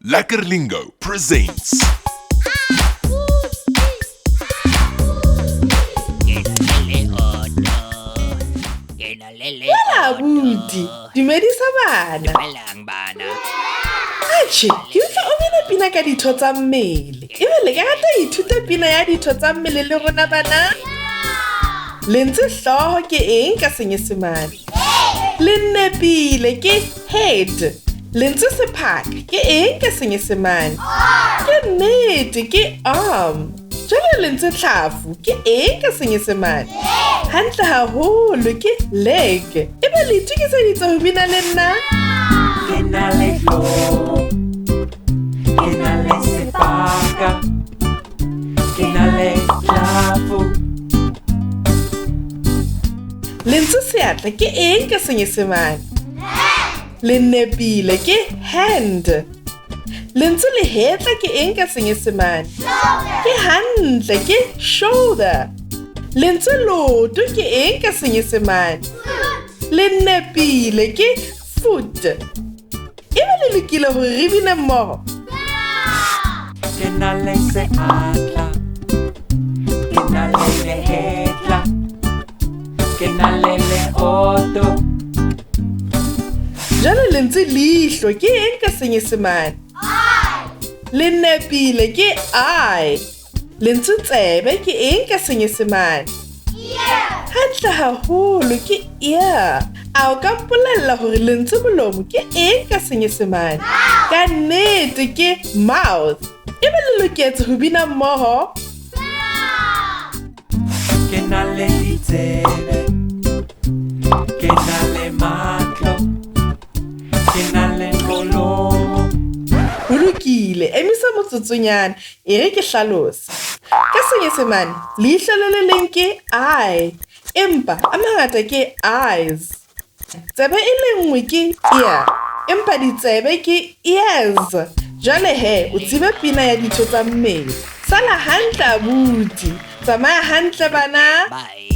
Lekker presents. Abuti, dumedisa bana. Dumelang bana. Atjhe, ke utlwa o bina pina ka ditho tsa mmele. Ebe le ka rata ithuta pina ya ditho tsa mmele le rona bana? Lentswe hlooho ke eng ka Senyesemane? Le nepile ke head. Lentswe sephaka ke eng ka Senyesemane? Ke nnete ke arm. Jwale lentswe tlhafu ke eng ka Senyesemane? Hantle haholo ke leg. Ebe le itukiseditse ho bina le nna? Ke na le hlooho, ke na le sephaka, ke na le tlhafu. Lentswe seatla ke eng ka Senyesemane? Le nepile ke hand. Lentswe lehetla ke eng ka Senyesemane? Ke hantle ke shoulder. Lentswe loto ke eng ka Senyesemane? Le nepile ke foot. Ebe le lokile hore re bine mmoho? Ke na le seatla, ke na le lehetla, ke na le leoto. Jwale lentswe leihlo ke eng ka Senyesemane? Le nepile ke eye. Lentswe tsebe ke eng ka Senyesemane? Hantle haholo ke ear. A o ka mpolella hore lentswe molomo ke eng ka Senyesemane? Ka nnete ke mouth. Ebe le loketse ho bina mmoho? Ke na le ditsebe, ke na le matlo, ke na le molomo. Ho lokile, emisa motsotsonyana, e re ke hlalose. Ka Senyesemane, leihlo le leng ke eye, empa a mangata ke eyes. Tsebe e le nngwe ke ear, empa ditsebe ke ears. Jwale he, o tsebe pina ya ditho tsa mmele. Sala hantle abuti, tsamaya hantle bana. Bye.